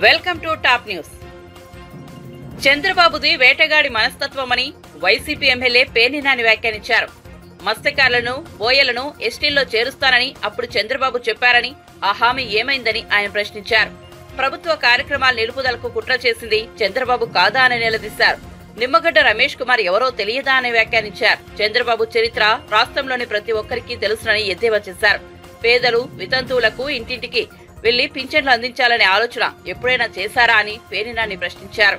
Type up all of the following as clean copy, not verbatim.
Welcome to top news. చంద్రబాబుది వేటగాడి మనస్తత్వమని వైసీపీ ఎమ్మెల్యే పేర్ని నాని వ్యాఖ్యానించారు. మత్స్యకారులను, బోయలను ఎస్టీల్లో చేరుస్తానని అప్పుడు చంద్రబాబు చెప్పారని, ఆ హామీ ఏమైందని ఆయన ప్రశ్నించారు. ప్రభుత్వ కార్యక్రమాల నిలుపుదలకు కుట్ర చేసింది చంద్రబాబు కాదా అని నిలదీశారు. నిమ్మగడ్డ రమేష్ కుమార్ ఎవరో తెలియదా అని వ్యాఖ్యానించారు. చంద్రబాబు చరిత్ర రాష్ట్రంలోని ప్రతి ఒక్కరికి తెలుసునని ఎద్దేవా చేశారు. పేదలు, వితంతువులకు ఇంటింటికి వెళ్లి పింఛన్లు అందించాలనే ఆలోచన ఎప్పుడైనా చేశారా అని పేర్ని నాని ప్రశ్నించారు.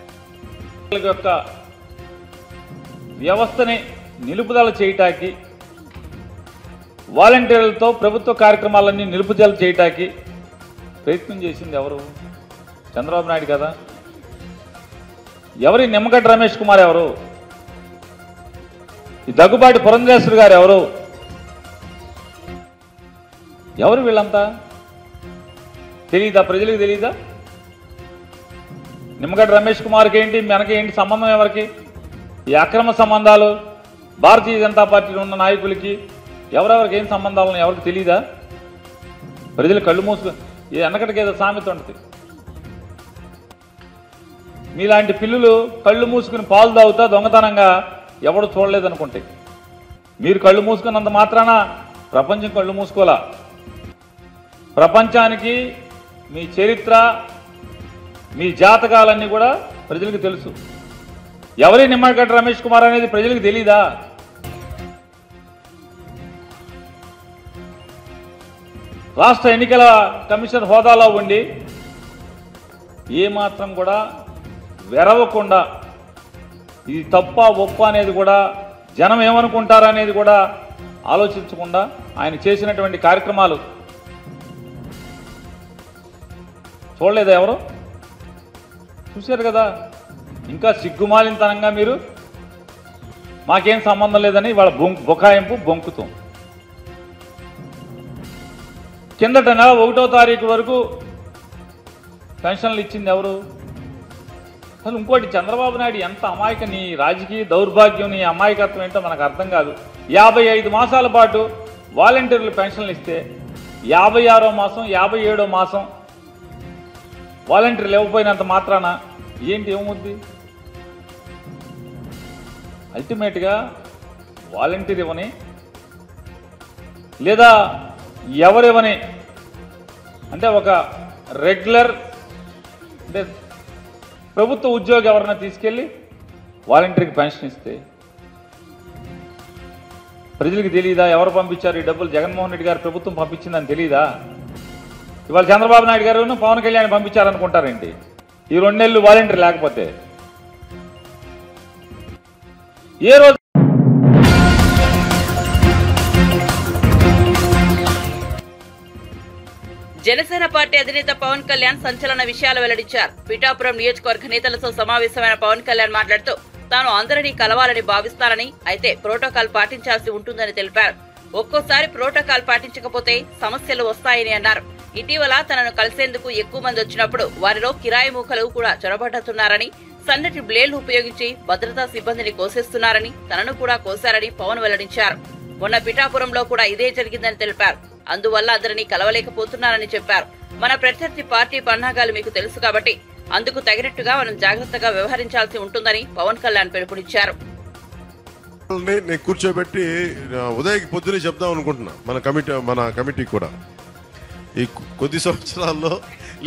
వ్యవస్థని నిలుపుదల చేయటానికి, వాలంటీర్లతో ప్రభుత్వ కార్యక్రమాలన్నీ నిలుపుదల చేయటానికి ప్రయత్నం చేసింది ఎవరు? చంద్రబాబు నాయుడు కదా. ఎవరి నిమ్మగడ్డ రమేష్ కుమార్ ఎవరు? ఈ దగ్గుబాటి పురంధేశ్వరి గారు ఎవరు? ఎవరు వీళ్ళంతా? తెలీదా? ప్రజలకు తెలీదా? నిమ్మగడ్డ రమేష్ కుమార్కి ఏంటి, మనకేంటి సంబంధం? ఎవరికి ఈ అక్రమ సంబంధాలు? భారతీయ జనతా పార్టీలో ఉన్న నాయకులకి ఎవరెవరికి ఏం సంబంధాలను ఎవరికి తెలీదా? ప్రజలు కళ్ళు మూసుకు వెనకటికి ఏదో సామెత ఉంటుంది, మీలాంటి పిల్లులు కళ్ళు మూసుకుని పాలు తాగుతా దొంగతనంగా ఎవడు చూడలేదనుకుంటే, మీరు కళ్ళు మూసుకున్నంత మాత్రాన ప్రపంచం కళ్ళు మూసుకోవాలా? ప్రపంచానికి మీ చరిత్ర, మీ జాతకాలన్నీ కూడా ప్రజలకు తెలుసు. ఎవరి నిమ్మగడ్డ రమేష్ కుమార్ అనేది ప్రజలకు తెలీదా? రాష్ట్ర ఎన్నికల కమిషన్ హోదాలో ఉండి ఏమాత్రం కూడా వెరవకుండా, ఇది తప్ప ఒప్ప అనేది కూడా, జనం ఏమనుకుంటారనేది కూడా ఆలోచించకుండా ఆయన చేసినటువంటి కార్యక్రమాలు చూడలేదా? ఎవరు చూశారు కదా. ఇంకా సిగ్గుమాలినతనంగా మీరు మాకేం సంబంధం లేదని వాళ్ళ బొకాయింపు బొంకుతాం. కిందట నెల 1వ తారీఖు వరకు పెన్షన్లు ఇచ్చింది ఎవరు? అసలు ఇంకోటి, చంద్రబాబు నాయుడు ఎంత అమాయక, నీ రాజకీయ దౌర్భాగ్యం, నీ అమాయకత్వం ఏంటో మనకు అర్థం కాదు. 55 మాసాల పాటు వాలంటీర్లు పెన్షన్లు ఇస్తే 56వ మాసం, 57వ మాసం వాలంటీర్లు ఇవ్వకపోయినంత మాత్రాన ఏంటి ఏమవుద్ది? అల్టిమేట్గా వాలంటీర్ ఇవ్వని లేదా ఎవరివ్వని, అంటే ఒక రెగ్యులర్ అంటే ప్రభుత్వ ఉద్యోగి ఎవరైనా తీసుకెళ్ళి వాలంటీర్కి పెన్షన్ ఇస్తే ప్రజలకు తెలియదా? ఎవరు పంపించారు ఈ డబ్బులు? జగన్మోహన్ రెడ్డి గారు ప్రభుత్వం పంపించిందని తెలియదా? ఇవాళ చంద్రబాబు నాయుడు గారు పవన్ కళ్యాణ్ పంపించారనుకుంటారేంటి ఈ 2 నెలలు వాలంటీర్ లేకపోతే? ఏ రోజు జనసేన పార్టీ అధినేత పవన్ కళ్యాణ్ సంచలన విషయాలు వెల్లడించారు. పిఠాపురం నియోజకవర్గ నేతలతో సమావేశమైన పవన్ కళ్యాణ్ మాట్లాడుతూ తాను అందరినీ కలవాలని భావిస్తానని, అయితే ప్రోటోకాల్ పాటించాల్సి ఉంటుందని తెలిపారు. ఒక్కోసారి ప్రోటోకాల్ పాటించకపోతే సమస్యలు వస్తాయని అన్నారు. ఇటీవల తనను కలిసేందుకు ఎక్కువ మంది వచ్చినప్పుడు వారిలో కిరాయి మూకలు కూడా చొరబడుతున్నారని, సన్నటి బ్లేడ్లు ఉపయోగించి భద్రతా సిబ్బందిని కోసేస్తున్నారని, తనను కూడా కోశారని పవన్ వెల్లడించారు. మొన్న పిఠాపురంలో కూడా ఇదే జరిగిందని తెలిపారు. అందువల్ల అందరినీ కలవలేకపోతున్నారని చెప్పారు. మన ప్రత్యర్థి పార్టీ పన్నాగాలు మీకు తెలుసు కాబట్టి అందుకు తగినట్టుగా మనం జాగ్రత్తగా వ్యవహరించాల్సి ఉంటుందని పవన్ కళ్యాణ్ పిలుపునిచ్చారు. నేను కూర్చోబెట్టి ఉదయకి పొద్దునే చెప్దాం అనుకుంటున్నా మన కమిటీ కూడా. ఈ కొద్ది సంవత్సరాల్లో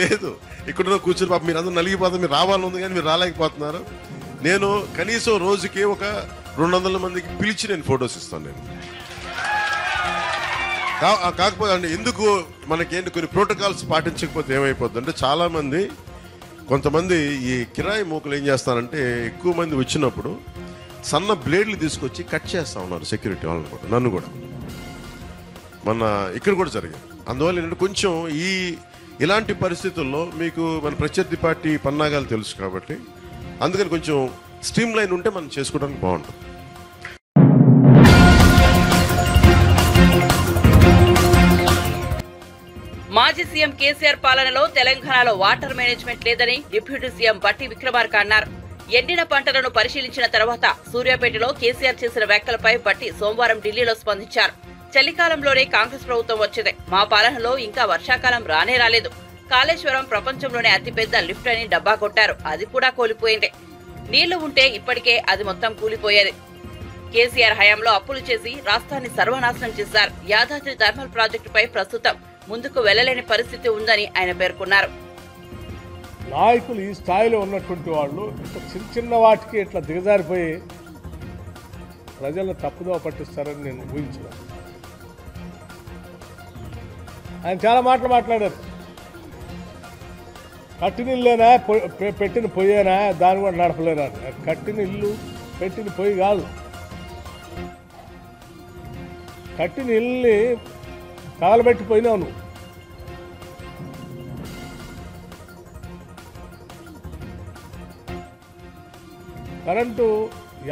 లేదు, ఇక్కడ కూర్చొని పాప మీరు అందరూ నలిగిపోతారు, మీరు రావాలని ఉంది కానీ మీరు రాలేకపోతున్నారు. నేను కనీసం రోజుకి ఒక 200 మందికి పిలిచి నేను ఫొటోస్ ఇస్తాను. నేను కాకపోతే అంటే ఎందుకు మనకేంటి కొన్ని ప్రోటోకాల్స్ పాటించకపోతే ఏమైపోద్ది అంటే, చాలామంది కొంతమంది ఈ కిరాయి మూకలు ఏం చేస్తారంటే, ఎక్కువ మంది వచ్చినప్పుడు సన్న బ్లేడ్లు తీసుకొచ్చి కట్ చేస్తూ ఉన్నారు సెక్యూరిటీ వాళ్ళని కూడా, నన్ను కూడా. మన ఇక్కడ కూడా జరిగింది. అందువల్ల ఏంటంటే కొంచెం ఇలాంటి పరిస్థితుల్లో మీకు మన ప్రత్యర్థి పార్టీ పన్నాగాలు తెలుసు కాబట్టి అందుకని కొంచెం స్ట్రీమ్ లైన్ ఉంటే మనం చేసుకోవడానికి బాగుంటుంది. మాజీ సీఎం కేసీఆర్ పాలనలో తెలంగాణలో వాటర్ మేనేజ్మెంట్ లేదని డిప్యూటీ సీఎం బట్టి విక్రమార్క అన్నారు. ఎండిన పంటలను పరిశీలించిన తర్వాత సూర్యాపేటలో కేసీఆర్ చేసిన వ్యాఖ్యలపై బట్టి సోమవారం ఢిల్లీలో స్పందించారు. చలికాలంలోనే కాంగ్రెస్ ప్రభుత్వం వచ్చింది. మా పాలనలో ఇంకా వర్షాకాలం రానే రాలేదు. కాళేశ్వరం ప్రపంచంలోనే అతిపెద్ద లిఫ్ట్ అని డబ్బా కొట్టారు. అది కూడా కూలిపోయింది. నీళ్లు ఉంటే ఇప్పటికే అది మొత్తం కూలిపోయేది. కేసీఆర్ హయాంలో అప్పులు చేసి రాష్ట్రాన్ని సర్వనాశనం చేశారు. యాదాద్రి థర్మల్ ప్రాజెక్టుపై ప్రస్తుతం ముందుకు వెళ్లలేని పరిస్థితి ఉందని ఆయన పేర్కొన్నారు. నాయకులు ఈ స్థాయిలో ఉన్నటువంటి వాళ్ళు ఇట్లా చిన్న చిన్న వాటికి ఇట్లా దిగజారిపోయి ప్రజలను తప్పుదో పట్టిస్తారని నేను ఊహించాను. ఆయన చాలా మాటలు మాట్లాడారు. కట్టిన ఇల్లేనా పెట్టిన పొయ్యేనా దాన్ని కూడా నడపలేనా. కట్టిన ఇల్లు పెట్టిన పొయ్యి కాదు. కట్టిన ఇల్లుని తగలబెట్టిపోయినావు నువ్వు. కరెంటు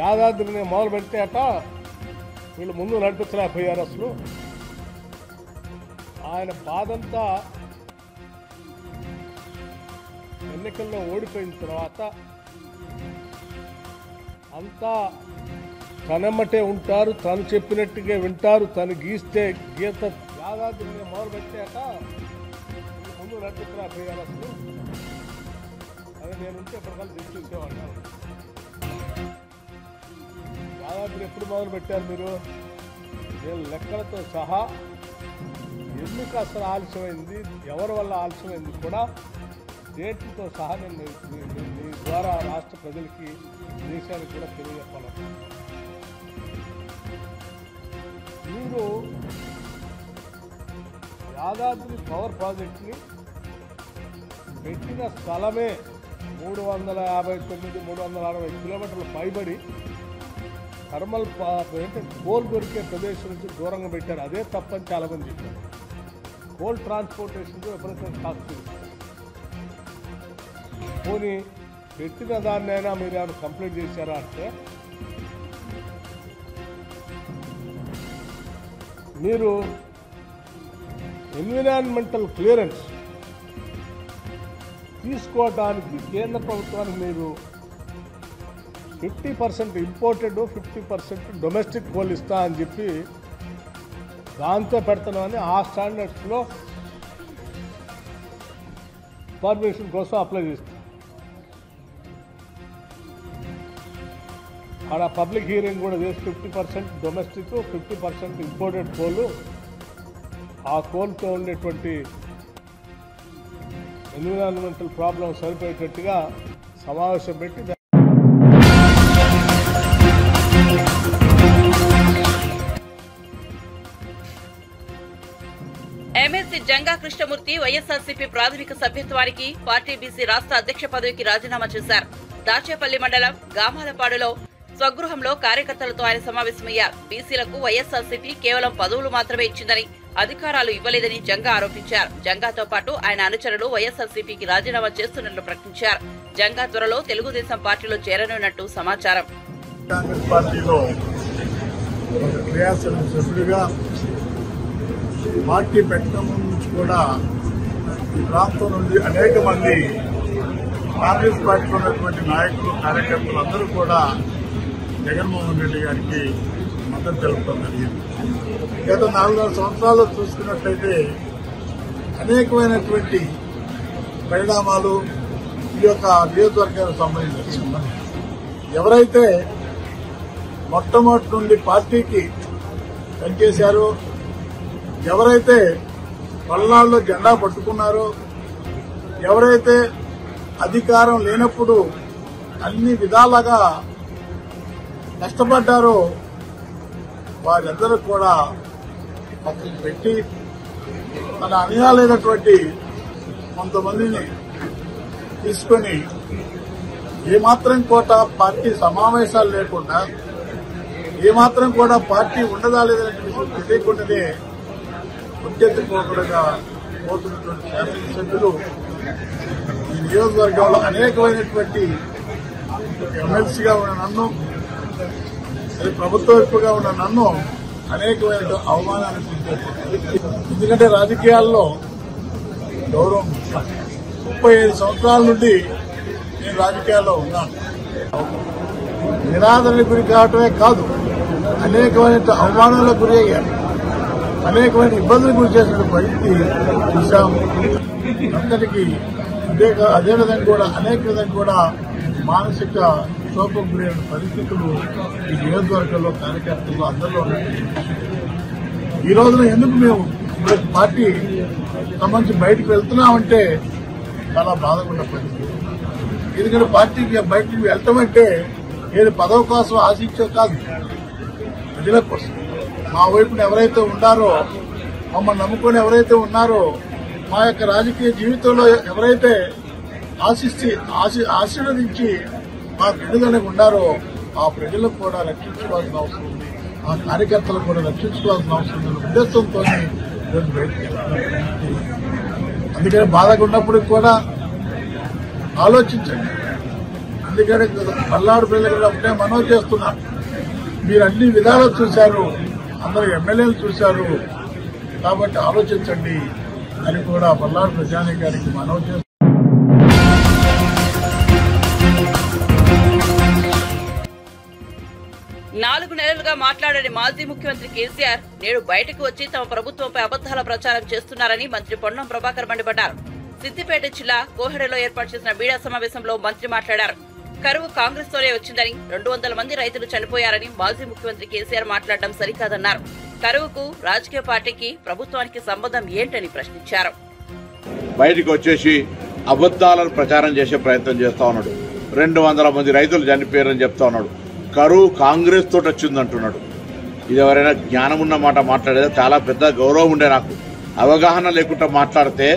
యాదాద్రిని మొదలు పెడితే అట వీళ్ళు ముందు నడిపించలేకపోయారు. అసలు ఆయన బాధంతా ఎన్నికల్లో ఓడిపోయిన తర్వాత అంతా తనమ్మటే ఉంటారు, తను చెప్పినట్టుగా వింటారు, తను గీస్తే గీత యాదాద్రిని మొదలు పెట్టాక ముందు నడిపించలేకపోయారు. అసలు అదే నేనుంటే ఎప్పటికల్లా చూసేవాడిని. యాదాద్రి ఎప్పుడు మొదలు పెట్టారు మీరు? నేను లెక్కలతో సహా ఎందుకు అసలు ఆలస్యమైంది, ఎవరి వల్ల ఆలస్యమైంది కూడా డేట్లతో సహా నేను మీ ద్వారా రాష్ట్ర ప్రజలకి, దేశానికి కూడా తెలియజెప్పాలి. మీరు యాదాద్రి పవర్ ప్రాజెక్ట్ని పెట్టిన స్థలమే 359, 360 కిలోమీటర్ల పైబడి థర్మల్ కోల్ దొరికే ప్రదేశం నుంచి దూరంగా పెట్టారు. అదే తప్పని చాలామంది చెప్పారు. కోల్ ట్రాన్స్పోర్టేషన్కి విపరీతం కాస్ట్. పోనీ పెట్టిన దాన్నైనా మీరు ఏమైనా కంప్లీట్ చేశారా అంటే మీరు ఎన్విరాన్మెంటల్ క్లియరెన్స్ తీసుకోవడానికి కేంద్ర ప్రభుత్వానికి మీరు 50% ఇంపోర్టెడ్, 50% డొమెస్టిక్ కోల్ ఇస్తా అని చెప్పి దాంతో పెడుతున్నామని ఆ స్టాండర్డ్స్లో పర్మిషన్ కోసం అప్లై చేస్తాం. ఆడ పబ్లిక్ హీరింగ్ కూడా చేసి 50% డొమెస్టిక్, 50% ఇంపోర్టెడ్ కోలు, ఆ కోల్తో ఉండేటువంటి ఎన్విరాన్మెంటల్ ప్రాబ్లం సరిపోయేటట్టుగా సమావేశం పెట్టి ఎమ్మెల్సీ జంగా కృష్ణమూర్తి వైఎస్ఆర్సీపీ ప్రాథమిక సభ్యత్వానికి, పార్టీ బీసీ రాష్ట్ర అధ్యక్ష పదవికి రాజీనామా చేశారు. దాచేపల్లి మండలం గామాలపాడులో స్వగృహంలో కార్యకర్తలతో ఆయన సమావేశమయ్యారు. బీసీలకు వైఎస్ఆర్సీపీ కేవలం పదవులు మాత్రమే ఇచ్చిందని, అధికారాలు ఇవ్వలేదని జంగా ఆరోపించారు. జంగాతో పాటు ఆయన అనుచరులు వైఎస్ఆర్సీపీకి రాజీనామా చేస్తున్నట్లు ప్రకటించారు. జంగా త్వరలో తెలుగుదేశం పార్టీలో చేరనున్నట్టు సమాచారం. కాంగ్రెస్ పార్టీలో క్రియాశీలక సభ్యుడిగా పార్టీ పెట్టడం నుంచి కూడా ఈ ప్రాంతం నుండి అనేక మంది కాంగ్రెస్ పార్టీలో ఉన్నటువంటి నాయకులు, కార్యకర్తలు అందరూ కూడా జగన్మోహన్ రెడ్డి గారికి మద్దతు తెలుపడం జరిగింది. గత 4 సంవత్సరాల్లో చూసుకున్నట్లయితే అనేకమైనటువంటి పరిణామాలు ఈ యొక్క నియోజకవర్గానికి సంబంధించి ఎవరైతే మొట్టమొదటి నుండి పార్టీకి పనిచేశారో, ఎవరైతే పల్నాడులో జెండా పట్టుకున్నారో, ఎవరైతే అధికారం లేనప్పుడు అన్ని విధాలుగా కష్టపడ్డారో వారందరూ కూడా పక్కన పెట్టి తన అనుయాలైనటువంటి కొంతమందిని తీసుకుని ఏమాత్రం కూడా పార్టీ సమావేశాలు లేకుండా, ఏమాత్రం కూడా పార్టీ ఉండదా లేదనే విషయం తెలియకుండానే ఉద్యెత్తుకోకుండా పోతున్నటువంటి శాసనసభ్యులు ఈ నియోజకవర్గంలో అనేకమైనటువంటి ఎమ్మెల్సీగా ఉన్న నన్ను, అది ప్రభుత్వ వైపుగా ఉన్న నన్ను అనేకమైన అవమానాలు గురిచేస్తారు. ఎందుకంటే రాజకీయాల్లో గౌరవం 35 సంవత్సరాల నుండి నేను రాజకీయాల్లో ఉన్నాను. నిరాదరణ గురి కావటమే కాదు, అనేకమైన అవమానాలకు గురి అయ్యాను. అనేకమైన ఇబ్బందులు గురి చేసిన పరిస్థితి చూశాము. అందరికీ అదేవిధంగా కూడా అనేక విధంగా కూడా మానసిక క్షోభం గురైన పరిస్థితులు ఈ నియోజకవర్గంలో కార్యకర్తలు అందరిలో ఉన్నాయి. ఈ రోజున ఎందుకు మేము పార్టీ సంబంధించి బయటకు వెళ్తున్నామంటే చాలా బాధపడ్డ పరిస్థితి. ఎందుకంటే పార్టీకి బయటకు వెళ్తాం అంటే ఏది పదవి కోసం ఆశించో కాదు, ప్రజల కోసం. మా వైపున ఎవరైతే ఉన్నారో, మమ్మల్ని నమ్ముకొని ఎవరైతే ఉన్నారో, మా యొక్క రాజకీయ జీవితంలో ఎవరైతే ఆశీర్వదించి మా ప్రజలకు ఉన్నారో ఆ ప్రజలకు కూడా రక్షించుకోవాల్సిన అవసరం ఉంది, ఆ కార్యకర్తలకు కూడా రక్షించుకోవాల్సిన అవసరం ఉంది ఉద్దేశంతో ఈరోజు బయటకు. అందుకని బాధగా ఉన్నప్పుడు కూడా ఆలోచించండి. అందుకని పల్నాడు ప్రజలకు ఒకటే మనవి చేస్తున్నారు, మీరు అన్ని విధాలు చూశారు, అందరూ ఎమ్మెల్యేలు చూశారు, కాబట్టి ఆలోచించండి అని కూడా పల్నాడు ప్రజానీకానికి మనవి చేస్తున్నారు. 4 నెలలుగా మాట్లాడని మాజీ ముఖ్యమంత్రి కేసీఆర్ నేడు బయటకు వచ్చి తమ ప్రభుత్వంపై అబద్దాల ప్రచారం చేస్తున్నారని మంత్రి పొన్నం ప్రభాకర్ మండిపడ్డారు. సిద్దిపేట జిల్లా కోహెడలో ఏర్పాటు చేసిన మీడియా సమావేశంలో మంత్రి మాట్లాడారు. కరువు కాంగ్రెస్ తోనే వచ్చిందని, 200 మంది రైతులు చనిపోయారని మాజీ ముఖ్యమంత్రి కేసీఆర్ మాట్లాడడం సరికాదన్నారు. కరువుకు రాజకీయ పార్టీకి ప్రభుత్వానికి సంబంధం ఏంటని ప్రశ్నించారు. బయటకు వచ్చేసి అబద్దాలను ప్రచారం చేసే ప్రయత్నం చేస్తా ఉన్నాడు. 200 మంది రైతులు చనిపోయారని చెప్తా ఉన్నాడు. కరువు కాంగ్రెస్ తోటి వచ్చిందంటున్నాడు. ఇది ఎవరైనా జ్ఞానం ఉన్న మాట మాట్లాడేది చాలా పెద్ద గౌరవం ఉండే. నాకు అవగాహన లేకుండా మాట్లాడితే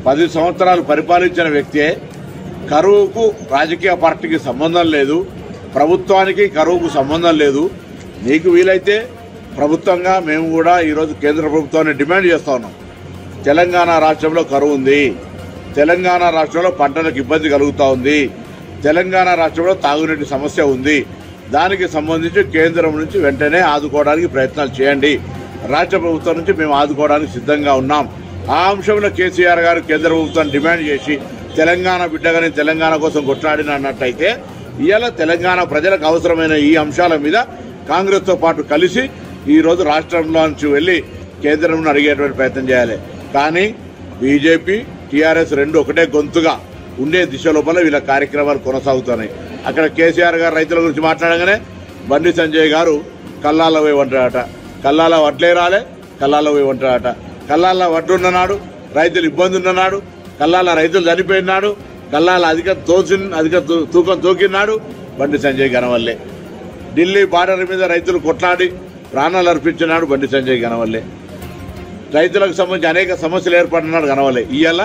10 సంవత్సరాలు పరిపాలించిన వ్యక్తే కరువుకు రాజకీయ పార్టీకి సంబంధం లేదు, ప్రభుత్వానికి కరువుకు సంబంధం లేదు. నీకు వీలైతే ప్రభుత్వంగా మేము కూడా ఈరోజు కేంద్ర ప్రభుత్వాన్ని డిమాండ్ చేస్తా ఉన్నాం. తెలంగాణ రాష్ట్రంలో కరువు ఉంది, తెలంగాణ రాష్ట్రంలో పంటలకు ఇబ్బంది కలుగుతూ ఉంది, తెలంగాణ రాష్ట్రంలో తాగునీటి సమస్య ఉంది. దానికి సంబంధించి కేంద్రం నుంచి వెంటనే ఆదుకోవడానికి ప్రయత్నాలు చేయండి. రాష్ట్ర ప్రభుత్వం నుంచి మేము ఆదుకోవడానికి సిద్ధంగా ఉన్నాం. ఆ అంశంలో కేసీఆర్ గారు కేంద్ర ప్రభుత్వాన్ని డిమాండ్ చేసి తెలంగాణ బిడ్డగానే తెలంగాణ కోసం కొట్లాడిన అన్నట్టయితే ఇవాళ తెలంగాణ ప్రజలకు అవసరమైన ఈ అంశాల మీద కాంగ్రెస్తో పాటు కలిసి ఈరోజు రాష్ట్రంలో నుంచి వెళ్లి కేంద్రం అడిగేటువంటి ప్రయత్నం చేయాలి. కానీ బీజేపీ టీఆర్ఎస్ రెండు ఒకటే గొంతుగా ఉండే దిశ లోపల వీళ్ళ కార్యక్రమాలు కొనసాగుతున్నాయి. అక్కడ కేసీఆర్ గారు రైతుల గురించి మాట్లాడగానే బండి సంజయ్ గారు కల్లాల పోయి వంటాడట, కల్లాల వడ్లే రాలే, కల్లాల పోయి వంటాడట. కల్లాల వడ్లున్ననాడు రైతులు ఇబ్బంది ఉన్ననాడు, కల్లాల రైతులు చనిపోయినాడు, కల్లాల అధిక తూకం తూకినాడు బండి సంజయ్ గనవల్లే. ఢిల్లీ బార్డర్ మీద రైతులు కొట్లాడి ప్రాణాలు అర్పించినాడు బండి సంజయ్ గనవల్లే. రైతులకు సంబంధించి అనేక సమస్యలు ఏర్పడినాడు గనవల్లే. ఇవాళ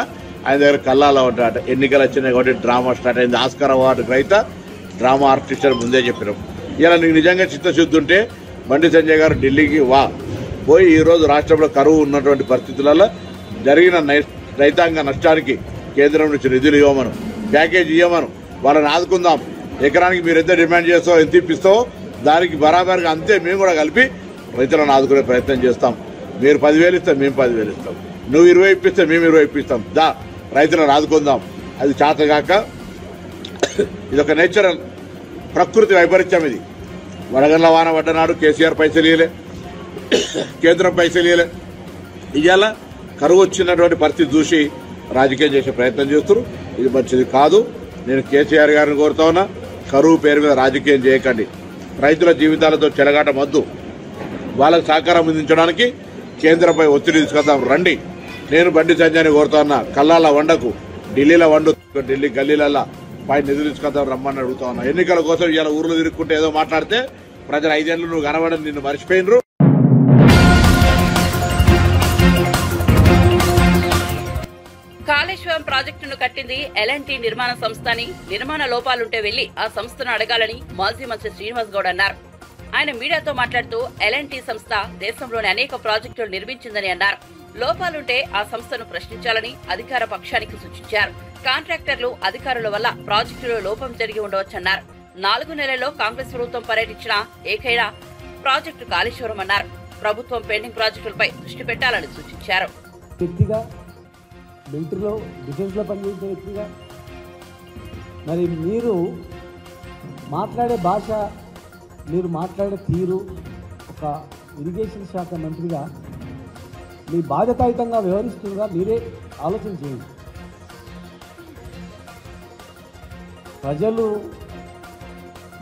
ఆయన దగ్గర కల్లాల వంటాట. ఎన్నికలు వచ్చినాయి కాబట్టి డ్రామా స్టార్ట్ అయింది. Oscar award raita drama artist అని ముందే చెప్పినాం. ఇలా నీకు నిజంగా చిత్తశుద్ధి ఉంటే బండి సంజయ్ గారు ఢిల్లీకి పోయి ఈరోజు రాష్ట్రంలో కరువు ఉన్నటువంటి పరిస్థితులలో జరిగిన రైతాంగ నష్టానికి కేంద్రం నుంచి నిధులు ఇవ్వమను, ప్యాకేజీ ఇవ్వమను, వాళ్ళని ఆదుకుందాం. ఎకరానికి మీరు ఎంత డిమాండ్ చేస్తావో, ఎంత ఇప్పిస్తావో దానికి బరాబర్గా అంతే మేము కూడా కలిపి రైతులను ఆదుకునే ప్రయత్నం చేస్తాం. మీరు 10,000 ఇస్తే మేము 10,000 ఇస్తాం, నువ్వు 20 ఇప్పిస్తే మేము 20 ఇప్పిస్తాం. రైతులను ఆదుకుందాం. అది చేతగాక ఇదొక నేచురల్ ప్రకృతి వైపరీత్యం. ఇది వడగండ్ల వాన పడ్డనాడు కేసీఆర్ పైసలు ఇయ్యలే, కేంద్రం పైసలు ఇయ్యలే. ఇవాళ కరువు వచ్చినటువంటి పరిస్థితి చూసి రాజకీయం చేసే ప్రయత్నం చేస్తారు. ఇది మంచిది కాదు. నేను కేసీఆర్ గారిని కోరుతా ఉన్నా, కరువు పేరు మీద రాజకీయం చేయకండి. రైతుల జీవితాలతో చెలగాట వద్దు. వాళ్ళకు సహకారం అందించడానికి కేంద్రంపై ఒత్తిడి తీసుకొద్దాం రండి. నేను బండి సంజయ్ని కోరుతా ఉన్నా, కల్లాల వండకు, ఢిల్లీలో వండు, ఢిల్లీ గల్లీలల్లా పై నిధులు తీసుకొద్దాం రమ్మని అడుగుతా ఉన్నా. ఎన్నికల కోసం ఇలా ఊర్లో తిరుక్కుంటే ఏదో మాట్లాడితే ప్రజలు 5 ఏళ్ళు నువ్వు కనబడని నిన్ను మర్చిపోయినరు. కాళేశ్వరం ప్రాజెక్టును కట్టింది ఎల్ఎన్టీ నిర్మాణ సంస్థ అని, నిర్మాణ లోపాలుంటే వెళ్లి ఆ సంస్థను అడగాలని మాజీ మంత్రి శ్రీనివాస్ గౌడ్ అన్నారు. ఆయన మీడియాతో మాట్లాడుతూ ఎల్ఎన్టీ సంస్థ దేశంలోని అనేక ప్రాజెక్టులు నిర్మించిందని అన్నారు. లోపాలుంటే ఆ సంస్థను ప్రశ్నించాలని అధికార పక్షానికి సూచించారు. కాంట్రాక్టర్లు, అధికారుల వల్ల ప్రాజెక్టులో లోపం జరిగి ఉండవచ్చన్నారు. 4 నెలల్లో కాంగ్రెస్ ప్రభుత్వం పర్యటించిన ఏకైనా ప్రాజెక్టు కాళేశ్వరం అన్నారు. ప్రభుత్వం పెండింగ్ ప్రాజెక్టులపై దృష్టి పెట్టాలని సూచించారు. మిలిటరీలో, డిఫెన్స్లో పనిచేసే వ్యక్తిగా మరి మీరు మాట్లాడే భాష, మీరు మాట్లాడే తీరు, ఒక ఇరిగేషన్ శాఖ మంత్రిగా మీ బాధ్యతాయుతంగా వ్యవహరిస్తుందిగా మీరే ఆలోచన చేయండి. ప్రజలు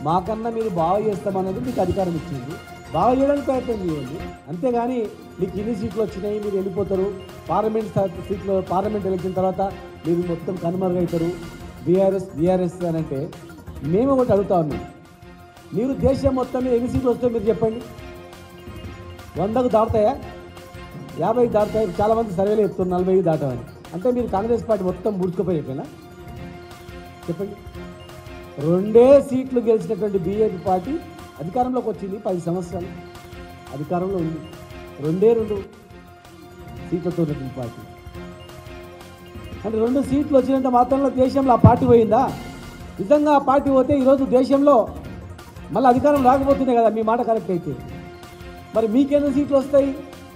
మాకన్నా మీరు బాగా చేస్తామన్నది మీకు అధికారం ఇచ్చింది, బాగా చేయడానికి ప్రయత్నం చేయండి. అంతేగాని మీకు ఇన్ని సీట్లు వచ్చినాయి మీరు వెళ్ళిపోతారు, పార్లమెంట్ ఎలక్షన్ తర్వాత మీరు మొత్తం కనుమరుగవుతారు, బీఆర్ఎస్ అని అంటే మేము ఒకటి అడుగుతా ఉన్నాం. మీరు దేశం మొత్తం మీద ఎన్ని సీట్లు వస్తాయో మీరు చెప్పండి. 100కు దాటుతాయా, 50కి దాటుతాయి? చాలామంది సర్వేలు చెప్తున్నారు 40కి దాటామని. అంటే మీరు కాంగ్రెస్ పార్టీ మొత్తం ముడుచుకుపోయిపోయినా చెప్పండి. 2 సీట్లు గెలిచినటువంటి బీజేపీ పార్టీ అధికారంలోకి వచ్చింది, 10 సంవత్సరాలు అధికారంలో ఉంది. 2 సీట్లతో ఉన్నటువంటి పార్టీ అంటే 2 సీట్లు వచ్చినంత మాత్రంలో దేశంలో ఆ పార్టీ పోయిందా? నిజంగా ఆ పార్టీ పోతే ఈరోజు దేశంలో మళ్ళీ అధికారం రాకపోతున్నాయి కదా. మీ మాట కరెక్ట్ అయితే మరి మీకెన్ని సీట్లు వస్తాయి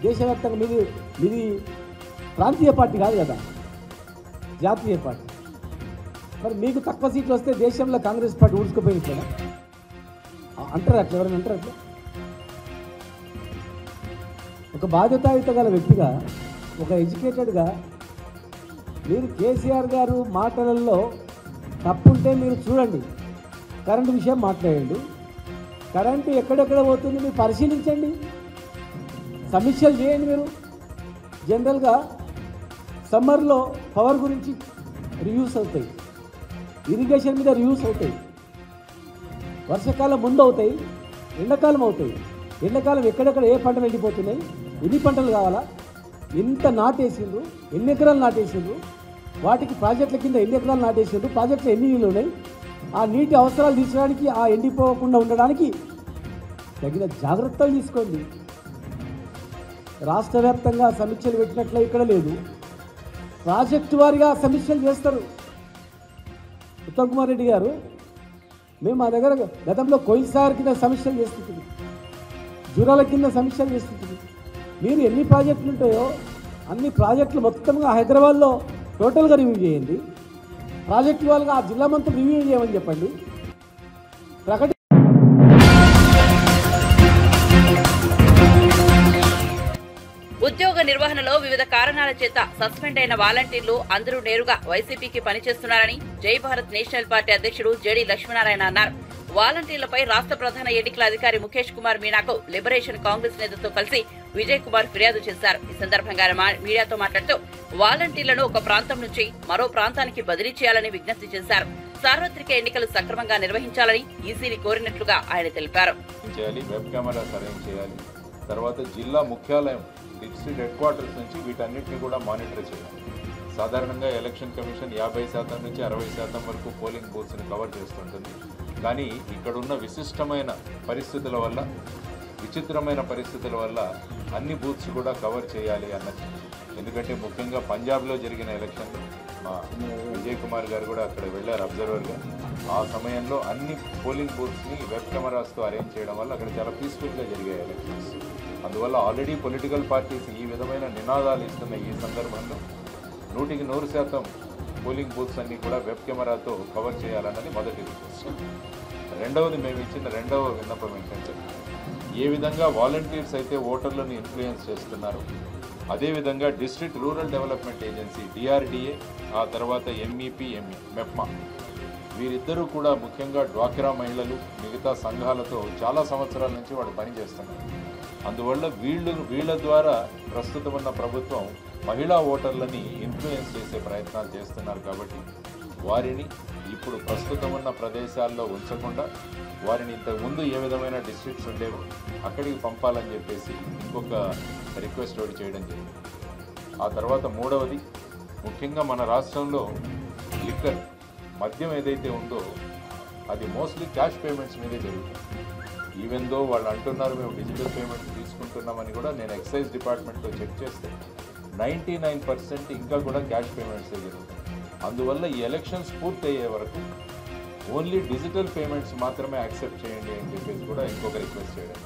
దేశవ్యాప్తంగా? మీది ప్రాంతీయ పార్టీ కాదు కదా, జాతీయ పార్టీ. మరి మీకు తక్కువ సీట్లు వస్తే దేశంలో కాంగ్రెస్ పార్టీ ఊడ్చుకుపోయినట్లేదా అంటారు? అట్లా ఎవరైనా అంటారు? అట్లా ఒక బాధ్యతాయుత గల వ్యక్తిగా, ఒక ఎడ్యుకేటెడ్గా మీరు కేసీఆర్ గారు మాటలలో తప్పుంటే మీరు చూడండి, కరెంటు విషయం మాట్లాడండి, కరెంటు ఎక్కడెక్కడ పోతుంది మీరు పరిశీలించండి, సమీక్షలు చేయండి. మీరు జనరల్గా సమ్మర్లో పవర్ గురించి రివ్యూస్ అవుతాయి, ఇరిగేషన్ మీద రివ్యూస్ అవుతాయి, వర్షాకాలం ముందు అవుతాయి, ఎండాకాలం అవుతాయి. ఎండాకాలం ఎక్కడెక్కడ ఏ పంటలు ఎండిపోతున్నాయి, ఎన్ని పంటలు కావాలా, ఎంత నాటేసిండ్రు, ఎన్ని ఎకరాలు నాటేసిండ్రు, వాటికి ప్రాజెక్టుల కింద ఎన్ని ఎకరాలు నాటేసిండ్రు, ప్రాజెక్టులు ఎన్ని నీళ్ళు ఉన్నాయి, ఆ నీటి అవసరాలు తీర్చడానికి, ఆ ఎండిపోకుండా ఉండడానికి తగిన జాగ్రత్తలు తీసుకోండి. రాష్ట్ర వ్యాప్తంగా సమీక్షలు పెట్టినట్లే ఇక్కడ లేదు, ప్రాజెక్టు వారిగా సమీక్షలు చేస్తారు. ఉత్తమ్ కుమార్ రెడ్డి గారు మేము మా దగ్గర గతంలో కొయిల్సార్ కింద సమీక్షలు చేస్తుంటుంది, జూరాల కింద సమీక్షలు చేస్తుంటుంది. మీరు ఎన్ని ప్రాజెక్టులు ఉంటాయో అన్ని ప్రాజెక్టులు మొత్తంగా హైదరాబాద్లో టోటల్గా రివ్యూ చేయండి. ప్రాజెక్టు వాళ్ళగా ఆ జిల్లా మొత్తం రివ్యూ చేయమని చెప్పండి. ఉద్యోగ నిర్వహణలో వివిధ కారణాల చేత సస్పెండ్ అయిన వాలంటీర్లు అందరూ నేరుగా వైసీపీకి పనిచేస్తున్నారని జై భారత్ నేషనల్ పార్టీ అధ్యక్షుడు జేడీ లక్ష్మీనారాయణ అన్నారు. వాలంటీర్లపై రాష్ట్ర ప్రధాన ఎన్నికల అధికారి ముఖేష్ కుమార్ మీనాకు లిబరేషన్ కాంగ్రెస్ నేతతో కలిసి విజయ్ కుమార్ ఫిర్యాదు చేశారు. ఈ సందర్భంగా మీడియాతో మాట్లాడుతూ వాలంటీర్లను ఒక ప్రాంతం నుంచి మరో ప్రాంతానికి బదిలీ చేయాలని విజ్ఞప్తి చేశారు. సార్వత్రిక ఎన్నికలు సక్రమంగా నిర్వహించాలని ఈసీని కోరినట్లుగా ఆయన తెలిపారు. వెబ్ కెమెరాస్ అరేంజ్ చేయాలి, తర్వాత జిల్లా ముఖ్యాలయం డిస్ట్రిక్ట్ హెడ్ క్వార్టర్స్ నుంచి వీటన్నిటిని కూడా మానిటర్ చేయాలి. సాధారణంగా ఎలక్షన్ కమిషన్ 50% నుంచి 60% వరకు పోలింగ్ బూత్స్ని కవర్ చేస్తుంటుంది. కానీ ఇక్కడున్న విశిష్టమైన పరిస్థితుల వల్ల, విచిత్రమైన పరిస్థితుల వల్ల అన్ని బూత్స్ కూడా కవర్ చేయాలి అన్నది. ఎందుకంటే ముఖ్యంగా పంజాబ్లో జరిగిన ఎలక్షన్లో మా విజయ్ కుమార్ గారు కూడా అక్కడ వెళ్ళారు అబ్జర్వర్గా. ఆ సమయంలో అన్ని పోలింగ్ బూత్స్ని వెబ్ కెమెరాస్తో అరేంజ్ చేయడం వల్ల అక్కడ చాలా పీస్ఫుల్గా జరిగాయి ఎలక్షన్స్. అందువల్ల ఆల్రెడీ పొలిటికల్ పార్టీస్ ఈ విధమైన నినాదాలు ఇస్తున్న ఈ సందర్భంలో 100% పోలింగ్ బూత్స్ అన్నీ కూడా వెబ్ కెమెరాతో కవర్ చేయాలన్నది మొదటి రిక్వెస్ట్. రెండవది మేము ఇచ్చిన రెండవ విన్నపం ఏంటంటే, ఏ విధంగా వాలంటీర్స్ అయితే ఓటర్లను ఇన్ఫ్లుయెన్స్ చేస్తున్నారు, అదేవిధంగా district rural development agency DRDA, ఆ తర్వాత మెప్మా వీరిద్దరూ కూడా ముఖ్యంగా డ్వాక్రా మహిళలు మిగతా సంఘాలతో చాలా సంవత్సరాల నుంచి వాడు పనిచేస్తున్నారు. అందువల్ల వీళ్ళ ద్వారా ప్రస్తుతం ఉన్న ప్రభుత్వం మహిళా ఓటర్లని ఇన్ఫ్లుయెన్స్ చేసే ప్రయత్నాలు చేస్తున్నారు. కాబట్టి వారిని ఇప్పుడు ప్రస్తుతం ఉన్న ప్రదేశాల్లో ఉంచకుండా వారిని ఇంతకుముందు ఏ విధమైన డిస్ట్రిక్ట్స్ ఉండేవో అక్కడికి పంపాలని చెప్పేసి ఇంకొక రిక్వెస్ట్ ఒకటి చేయడం జరిగింది. ఆ తర్వాత మూడవది, ముఖ్యంగా మన రాష్ట్రంలో లిక్కర్ మద్యం ఏదైతే ఉందో అది మోస్ట్లీ క్యాష్ పేమెంట్స్ మీదే జరుగుతుంది. ఈవెన్ దో వాళ్ళు అంటున్నారు మేము డిజిటల్ పేమెంట్స్ తీసుకుంటున్నామని కూడా నేను ఎక్సైజ్ డిపార్ట్మెంట్తో చెక్ చేస్తే 99% ఇంకా కూడా క్యాష్ పేమెంట్సే జరుగుతుంది. అందువల్ల ఈ ఎలక్షన్స్ పూర్తయ్యే వరకు ఓన్లీ డిజిటల్ పేమెంట్స్ మాత్రమే యాక్సెప్ట్ చేయండి అని చెప్పేసి కూడా ఇంకొక రిక్వెస్ట్ చేయడం.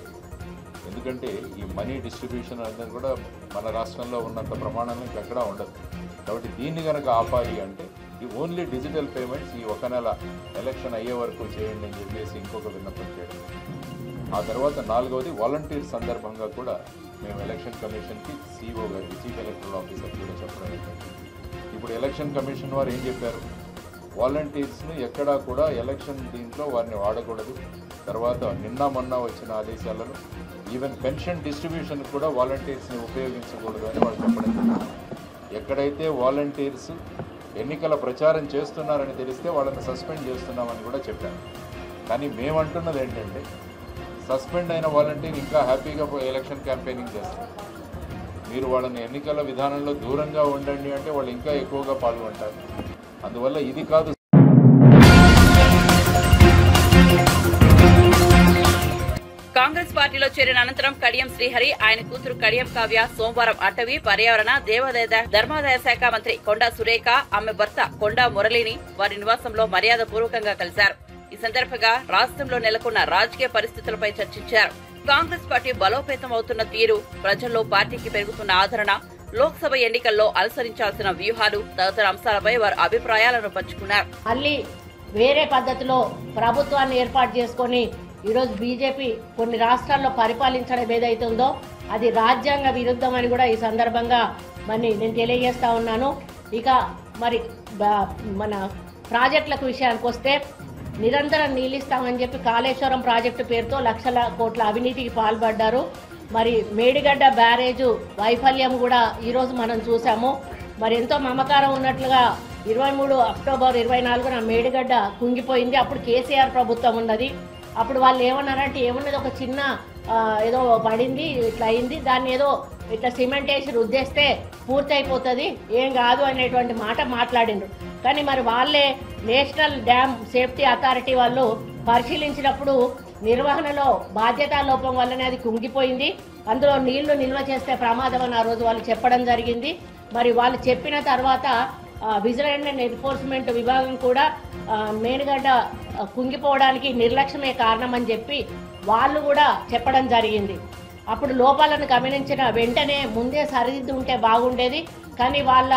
ఎందుకంటే ఈ మనీ డిస్ట్రిబ్యూషన్ అనేది కూడా మన రాష్ట్రంలో ఉన్నంత ప్రమాణంలో ఇంకెక్కడా ఉండదు. కాబట్టి దీన్ని కనుక ఆపాలి అంటే ఓన్లీ డిజిటల్ పేమెంట్స్ ఈ ఒక నెల ఎలక్షన్ అయ్యే వరకు చేయండి అని చెప్పేసి ఇంకొక విన్నపం చేయడం. ఆ తర్వాత నాలుగవది, వాలంటీర్ సందర్భంగా కూడా మేము ఎలక్షన్ కమిషన్కి సిఇఓ గారికి జనరల్ ఆఫీసర్ కూడా చెప్పడం ఏంటంటే ఇప్పుడు ఎలక్షన్ కమిషన్ వారు ఏం చెప్పారు, వాలంటీర్స్ను ఎక్కడా కూడా ఎలక్షన్ దీంట్లో వారిని వాడకూడదు. తర్వాత నిన్న మొన్న వచ్చిన ఆదేశాలను ఈవెన్ పెన్షన్ డిస్ట్రిబ్యూషన్ కూడా వాలంటీర్స్ని ఉపయోగించకూడదు అని వాళ్ళు చెప్పడం జరిగింది. ఎక్కడైతే వాలంటీర్స్ ఎన్నికల ప్రచారం చేస్తున్నారని తెలిస్తే వాళ్ళని సస్పెండ్ చేస్తున్నామని కూడా చెప్పారు. కానీ మేమంటున్నది ఏంటంటే సస్పెండ్ అయిన వాలంటీర్ ఇంకా హ్యాపీగా ఎలక్షన్ క్యాంపెయినింగ్ చేస్తారు. మీరు వాళ్ళని ఎన్నికల విధానంలో దూరంగా ఉండండి అంటే వాళ్ళు ఇంకా ఎక్కువగా పాల్గొంటారు. అందువల్ల ఇది కాదు. కాంగ్రెస్ పార్టీలో చేరిన అనంతరం కడియం శ్రీహరి, ఆయన కూతురు కడియం కావ్య సోమవారం అటవీ, పర్యావరణ, దేవాదాయ ధర్మాదాయ శాఖ మంత్రి కొండా సురేఖ, ఆమె భర్త కొండా మురళిని వారి నివాసంలో మర్యాద పూర్వకంగా కలిశారు. ఈ సందర్భంగా రాష్ట్రంలో నెలకొన్న రాజకీయ పరిస్థితులపై చర్చించారు. కాంగ్రెస్ పార్టీ బలోపేతం అవుతున్న తీరు, ప్రజల్లో పార్టీకి పెరుగుతున్న ఆదరణ, లోక్సభ ఎన్నికల్లో అనుసరించాల్సిన వ్యూహాలు తదితర అంశాలపై వారు అభిప్రాయాలను పంచుకున్నారు. మళ్లీ వేరే పద్ధతిలో ప్రభుత్వాన్ని ఏర్పాటు చేసుకుని ఈరోజు బీజేపీ కొన్ని రాష్ట్రాల్లో పరిపాలించడం ఏదైతుందో అది రాజ్యాంగ విరుద్ధమని కూడా ఈ సందర్భంగా మరి నేను తెలియజేస్తా ఉన్నాను. ఇక మరి మన ప్రాజెక్టులకు విషయానికి వస్తే నిరంతరం నీళ్ళిస్తామని చెప్పి కాళేశ్వరం ప్రాజెక్టు పేరుతో లక్షల కోట్ల అవినీతికి పాల్పడ్డారు. మరి మేడిగడ్డ బ్యారేజు వైఫల్యం కూడా ఈరోజు మనం చూసాము. మరి ఎంతో మమకారం ఉన్నట్లుగా 23 అక్టోబర్ 24న మేడిగడ్డ కుంగిపోయింది. అప్పుడు కేసీఆర్ ప్రభుత్వం ఉన్నది. అప్పుడు వాళ్ళు ఏమన్నారంటే ఏమన్నది ఒక చిన్న ఏదో పడింది, ఇట్లా అయింది, దాన్ని ఏదో ఇట్లా సిమెంట్ వేసి రుద్దేస్తే పూర్తయిపోతుంది, ఏం కాదు అనేటువంటి మాట మాట్లాడిండ్రు. కానీ మరి వాళ్ళే నేషనల్ డ్యామ్ సేఫ్టీ అథారిటీ వాళ్ళు పరిశీలించినప్పుడు నిర్వహణలో బాధ్యతా లోపం వల్లనే అది కుంగిపోయింది, అందులో నీళ్లు నిల్వ చేస్తే ప్రమాదం అని ఆ రోజు వాళ్ళు చెప్పడం జరిగింది. మరి వాళ్ళు చెప్పిన తర్వాత విజిలెన్స్ అండ్ ఎన్ఫోర్స్మెంట్ విభాగం కూడా మేడిగడ్డ కుంగిపోవడానికి నిర్లక్ష్యమే కారణమని చెప్పి వాళ్ళు కూడా చెప్పడం జరిగింది. అప్పుడు లోపాలను గమనించిన వెంటనే ముందే సరిదిద్దు ఉంటే బాగుండేది. కానీ వాళ్ళ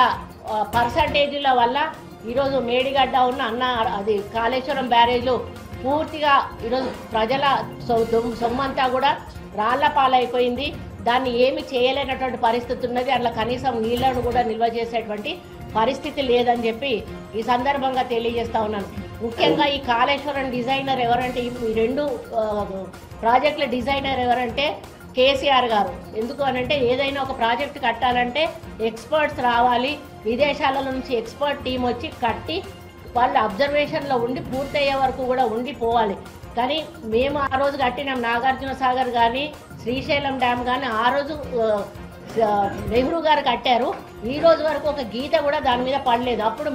పర్సంటేజీల వల్ల ఈరోజు మేడిగడ్డ ఉన్న అది కాళేశ్వరం బ్యారేజ్లు పూర్తిగా ఈరోజు ప్రజల సొమ్మంతా కూడా రాళ్ల పాలైపోయింది. దాన్ని ఏమి చేయలేనటువంటి పరిస్థితి ఉన్నది. అట్లా కనీసం నీళ్లను కూడా నిల్వ చేసేటువంటి పరిస్థితి లేదని చెప్పి ఈ సందర్భంగా తెలియజేస్తా ఉన్నాను. ముఖ్యంగా ఈ కాళేశ్వరం డిజైనర్ ఎవరంటే, ఈ 2 ప్రాజెక్టుల డిజైనర్ ఎవరంటే కేసీఆర్ గారు. ఎందుకు అనంటే ఏదైనా ఒక ప్రాజెక్ట్ కట్టాలంటే ఎక్స్పర్ట్స్ రావాలి, విదేశాల నుంచి ఎక్స్పర్ట్ టీం వచ్చి కట్టి వాళ్ళు అబ్జర్వేషన్లో ఉండి పూర్తయ్యే వరకు కూడా ఉండిపోవాలి. కానీ మేము ఆ రోజు కట్టినాం, నాగార్జున సాగర్ కానీ శ్రీశైలం డ్యామ్ కానీ ఆ రోజు నెహ్రూ గారు కట్టారు. ఈ రోజు వరకు ఒక గీత కూడా దాని మీద పడలేదు. అప్పుడు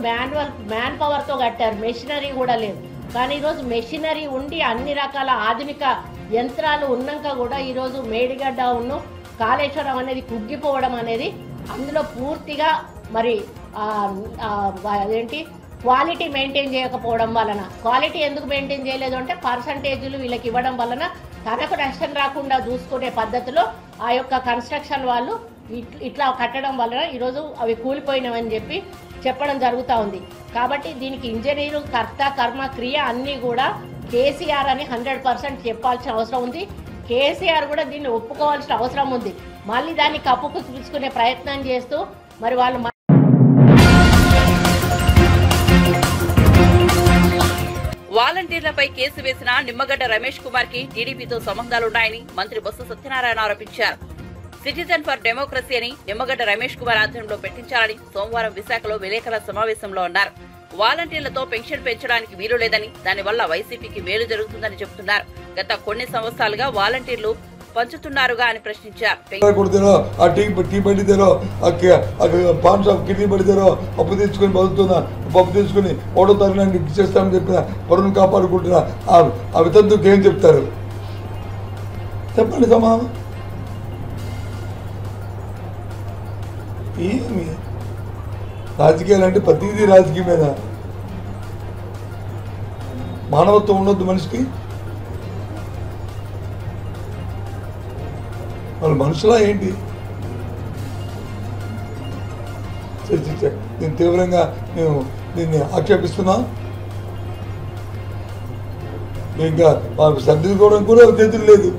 మ్యాన్ పవర్తో కట్టారు, మెషినరీ కూడా లేదు. కానీ ఈరోజు మెషినరీ ఉండి అన్ని రకాల ఆధునిక యంత్రాలు ఉన్నాక కూడా ఈరోజు మేడిగడ్డ కాళేశ్వరం అనేది కుగ్గిపోవడం అనేది అందులో పూర్తిగా మరి అదేంటి క్వాలిటీ మెయింటైన్ చేయకపోవడం వలన. క్వాలిటీ ఎందుకు మెయింటైన్ చేయలేదు అంటే పర్సంటేజీలు వీళ్ళకి ఇవ్వడం వలన తనకు నష్టం రాకుండా చూసుకునే పద్ధతిలో ఆ యొక్క కన్స్ట్రక్షన్ వాళ్ళు ఇట్లా కట్టడం వలన ఈరోజు అవి కూలిపోయినవని చెప్పి చెప్పడం జరుగుతూ ఉంది. కాబట్టి దీనికి ఇంజనీరు కర్త కర్మ క్రియ అన్నీ కూడా కేసీఆర్ అని 100% చెప్పాల్సిన అవసరం ఉంది. కేసీఆర్ కూడా దీన్ని ఒప్పుకోవాల్సిన అవసరం ఉంది. మళ్ళీ దాన్ని కప్పుకు చూసుకునే ప్రయత్నం చేస్తూ మరి వాళ్ళు వాలంటీర్లపై కేసు వేసిన నిమ్మగడ్డ రమేష్ కుమార్ కి టీడీపీతో సంబంధాలున్నాయని మంత్రి బొత్స సత్యనారాయణ ఆరోపించారు. సిటిజన్ ఫర్ డెమోక్రసీ అని నిమ్మగడ్డ రమేష్ కుమార్ ఆధ్వర్యంలో పెట్టించాలని సోమవారం విశాఖలో విలేకరుల సమావేశంలో అన్నారు. వాలంటీర్లతో పెన్షన్ పెంచడానికి వీలు లేదని, దానివల్ల వైసీపీకి మేలు జరుగుతుందని చెబుతున్నారు. గత కొన్ని సంవత్సరాలుగా వాలంటీర్లు పంచుతున్నారుగా అని ప్రశ్నించారు. అప్పు తెచ్చుకొని బతుకుతున్నా, పప్పు తెచ్చుకుని 1వ తారీఖు ఇచ్చేస్తామని చెప్పిన పరువును కాపాడుకుంటున్నా ఆ వితంతుకు ఏం చెప్తారు చెప్పండి. సమానం ఏమి రాజకీయాలు అంటే ప్రతిదీ రాజకీయమేనా? మానవత్వం ఉండొద్దు మనిషికి? వాళ్ళు మనుషులా ఏంటి? నేను తీవ్రంగా మేము దీన్ని ఆక్షేపిస్తున్నాం. ఇంకా వాళ్ళకు సర్దిద్దుకోవడం కూడా చేతులు లేదు.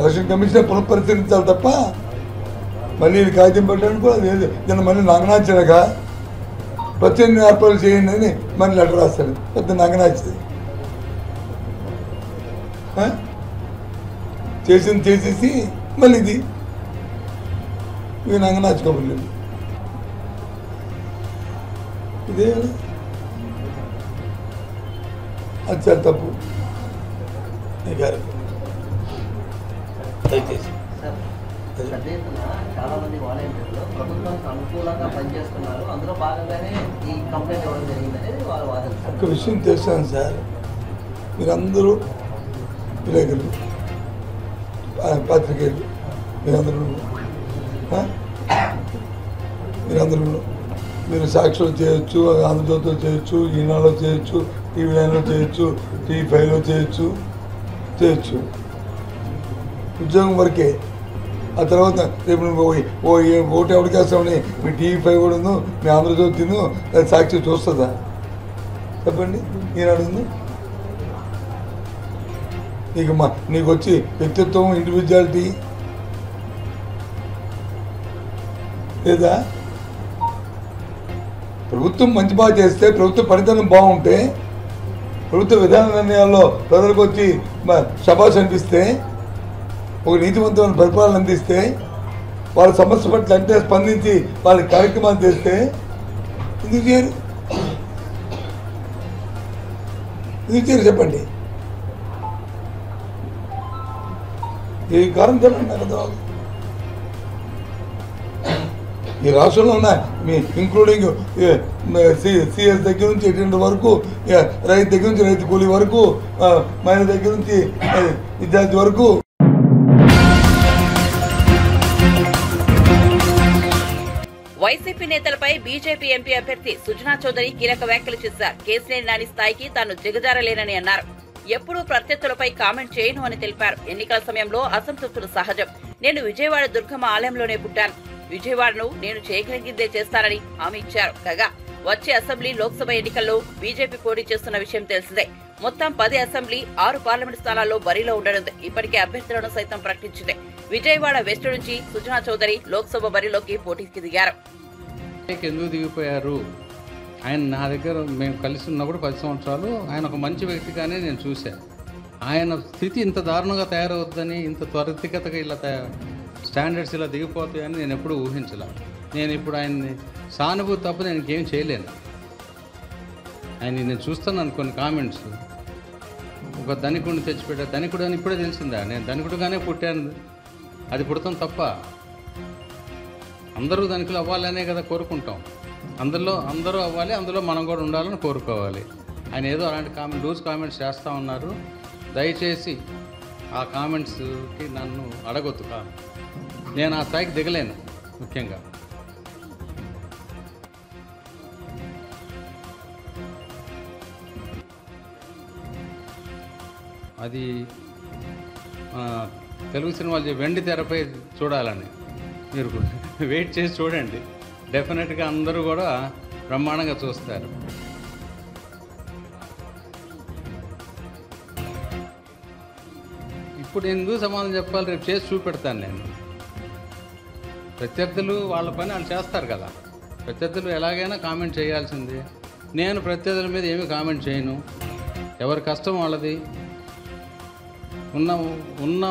ఎలక్షన్ కమిషన్ పునఃపరిశీలించాలి తప్ప మళ్ళీ కాగితం పెట్టడానికి కూడా లేదు. నేను మళ్ళీ నగనాచాక ప్రత్యేక ఏర్పాటు చేయండి అని మళ్ళీ లెటర్ రాస్తాడు. పెద్ద నగనాచింది చేసేసి మళ్ళీ ఇది ఇవి నగనాచుకోలేదు. ఇదే అది చాలా తప్పు. దయచేసి చాలా మంది వాలంటీర్లు ప్రభుత్వానికి అనుకూలంగా పనిచేస్తున్నారు, అందులో భాగంగానే ఈ కంప్లైంట్ ఇవ్వడం జరిగిందనేది వాళ్ళ వాదన. ఒక్క విషయం తెలుసాను సార్, మీరందరూ విలేకరులు, పాత్రికేయులు, మీరందరూ మీరు సాక్షులు చేయొచ్చు, ఆంధ్రజ్యోతిలో చేయొచ్చు, ఈనాడులో చేయొచ్చు, టీవీ 9లో చేయొచ్చు, టీవీ 5లో చేయొచ్చు. ఉద్యోగం వరకే. ఆ తర్వాత రేపు ఓటు ఎవరికి వేస్తామని మీ టీవీ 5 కూడా ఉందో, మీ ఆంధ్రజ్యోతి తిను సాక్షి చూస్తుందా? చెప్పండి. ఈనాడు నీకు వచ్చి వ్యక్తిత్వం, ఇండివిజువాలిటీ లేదా? ప్రభుత్వం మంచి బాగా చేస్తే, ప్రభుత్వ పనితనం బాగుంటే, ప్రభుత్వ విధాన నిర్ణయాల్లో ప్రజలకు వచ్చి శభాష్ అనిపిస్తే, ఒక నీతివంతమైన పరిపాలన అందిస్తే, వాళ్ళ సమస్య పట్ల అంటే స్పందించి వాళ్ళ కార్యక్రమాలు చేస్తే ఎందుకు చేయరు? చెప్పండి. ఏ కారణం చెప్పండి నాకు అర్థం. ఈ రాష్ట్రంలో ఉన్న మీ ఇంక్లూడింగ్ సిఎస్ దగ్గర నుంచి ఎటువంటి వరకు, రైతు దగ్గర నుంచి రైతు కూలీ వరకు, మహిళ దగ్గర నుంచి విద్యార్థి వరకు వైసీపీ నేతలపై బీజేపీ ఎంపీ అభ్యర్థి సుజనా చౌదరి కీలక వ్యాఖ్యలు చేశారు. కేసినేని నాని స్థాయికి తాను దిగజారలేనని అన్నారు. ఎప్పుడూ ప్రత్యర్థులపై కామెంట్ చేయను అని తెలిపారు. ఎన్నికల సమయంలో అసంతృప్తులు సహజం. నేను విజయవాడ దుర్గమ్మ ఆలయంలోనే పుట్టాను. విజయవాడను నేను చేయగలిగిందే చేస్తానని హామీ ఇచ్చారు. కాగా వచ్చే అసెంబ్లీ, లోక్సభ ఎన్నికల్లో బీజేపీ పోటీ చేస్తున్న విషయం తెలిసిందే. మొత్తం 10 అసెంబ్లీ, 6 పార్లమెంట్ స్థానాల్లో బరిలో ఉండనుంది. ఇప్పటికే అభ్యర్థులను సైతం ప్రకటించింది. విజయవాడ వెస్ట్ నుంచి సుజనా చౌదరి లోక్సభ బరిలోకి పోటీకి దిగారు. ఎందుకు దిగిపోయారు? ఆయన నా దగ్గర మేము కలిసి ఉన్నప్పుడు 10 సంవత్సరాలు ఆయన ఒక మంచి వ్యక్తిగానే నేను చూశాను. ఆయన స్థితి ఇంత దారుణంగా తయారవుద్దని, ఇంత త్వరితగతిగా ఇలా స్టాండర్డ్స్ ఇలా దిగిపోతాయని నేను ఎప్పుడూ ఊహించలే. నేను ఇప్పుడు ఆయన్ని సానుభూతి తప్ప నేను ఇంకేం చేయలేను. ఆయన నేను చూస్తున్నాను కొన్ని కామెంట్స్. ఒక ధనికుడిని తెచ్చిపెట్టా, ధనికుడు అని ఇప్పుడే తెలిసిందా? నేను ధనికుడుగానే పుట్టాను, అది పుడతాం తప్ప. అందరూ ధనికులు అవ్వాలనే కదా కోరుకుంటాం. అందరూ అవ్వాలి, అందులో మనం కూడా ఉండాలని కోరుకోవాలి. ఆయన ఏదో అలాంటి లూజ్ కామెంట్స్ చేస్తూ ఉన్నారు. దయచేసి ఆ కామెంట్స్కి నన్ను అడగొద్దు. నేను ఆ స్థాయికి దిగలేను. ముఖ్యంగా అది తెలుగు సినిమాలు వెండి తెరపై చూడాలని మీరు వెయిట్ చేసి చూడండి. డెఫినెట్గా అందరూ కూడా బ్రహ్మాండంగా చూస్తారు. ఇప్పుడు ఎందుకు సమాధానం చెప్పాలి? రేపు చేసి చూపెడతాను నేను. ప్రత్యర్థులు వాళ్ళ పని వాళ్ళు చేస్తారు కదా. ప్రత్యర్థులు ఎలాగైనా కామెంట్ చేయాల్సిందే. నేను ప్రత్యర్థుల మీద ఏమీ కామెంట్ చేయను. ఎవరి కష్టం వాళ్ళది. ఉన్న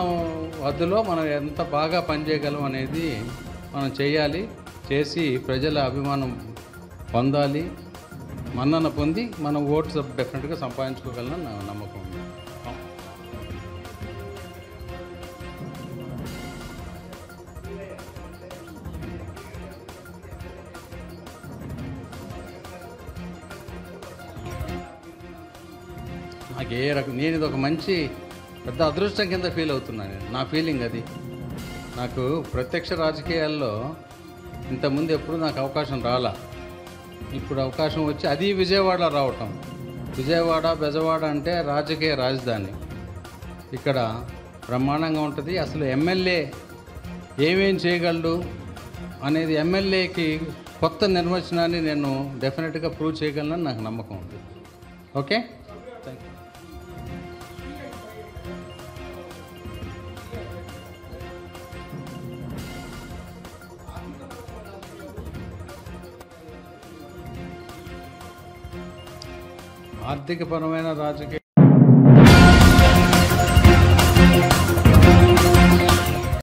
వద్దులో మనం ఎంత బాగా పనిచేయగలం అనేది మనం చేయాలి. చేసి ప్రజల అభిమానం పొందాలి. మన్నన పొంది మనం ఓట్స్ డెఫినెట్గా సంపాదించుకోగలనని నా నమ్మకం ఉంది. నాకు ఏ రకం నేను ఇది ఒక మంచి పెద్ద అదృష్టం కింద ఫీల్ అవుతున్నాను. నా ఫీలింగ్ అది. నాకు ప్రత్యక్ష రాజకీయాల్లో ఇంతకుముందు ఎప్పుడు నాకు అవకాశం రాలా. ఇప్పుడు అవకాశం వచ్చి అది విజయవాడలో రావటం. విజయవాడ బెజవాడ అంటే రాజకీయ రాజధాని. ఇక్కడ బ్రహ్మాండంగా ఉంటుంది. అసలు ఎమ్మెల్యే ఏమేం చేయగలడు అనేది ఎమ్మెల్యేకి కొత్త నిర్వచనాన్ని నేను డెఫినెట్గా ప్రూవ్ చేయగలనని నాకు నమ్మకం ఉంది. Okay, thank you. ఆర్థికపరమైన రాజకీయ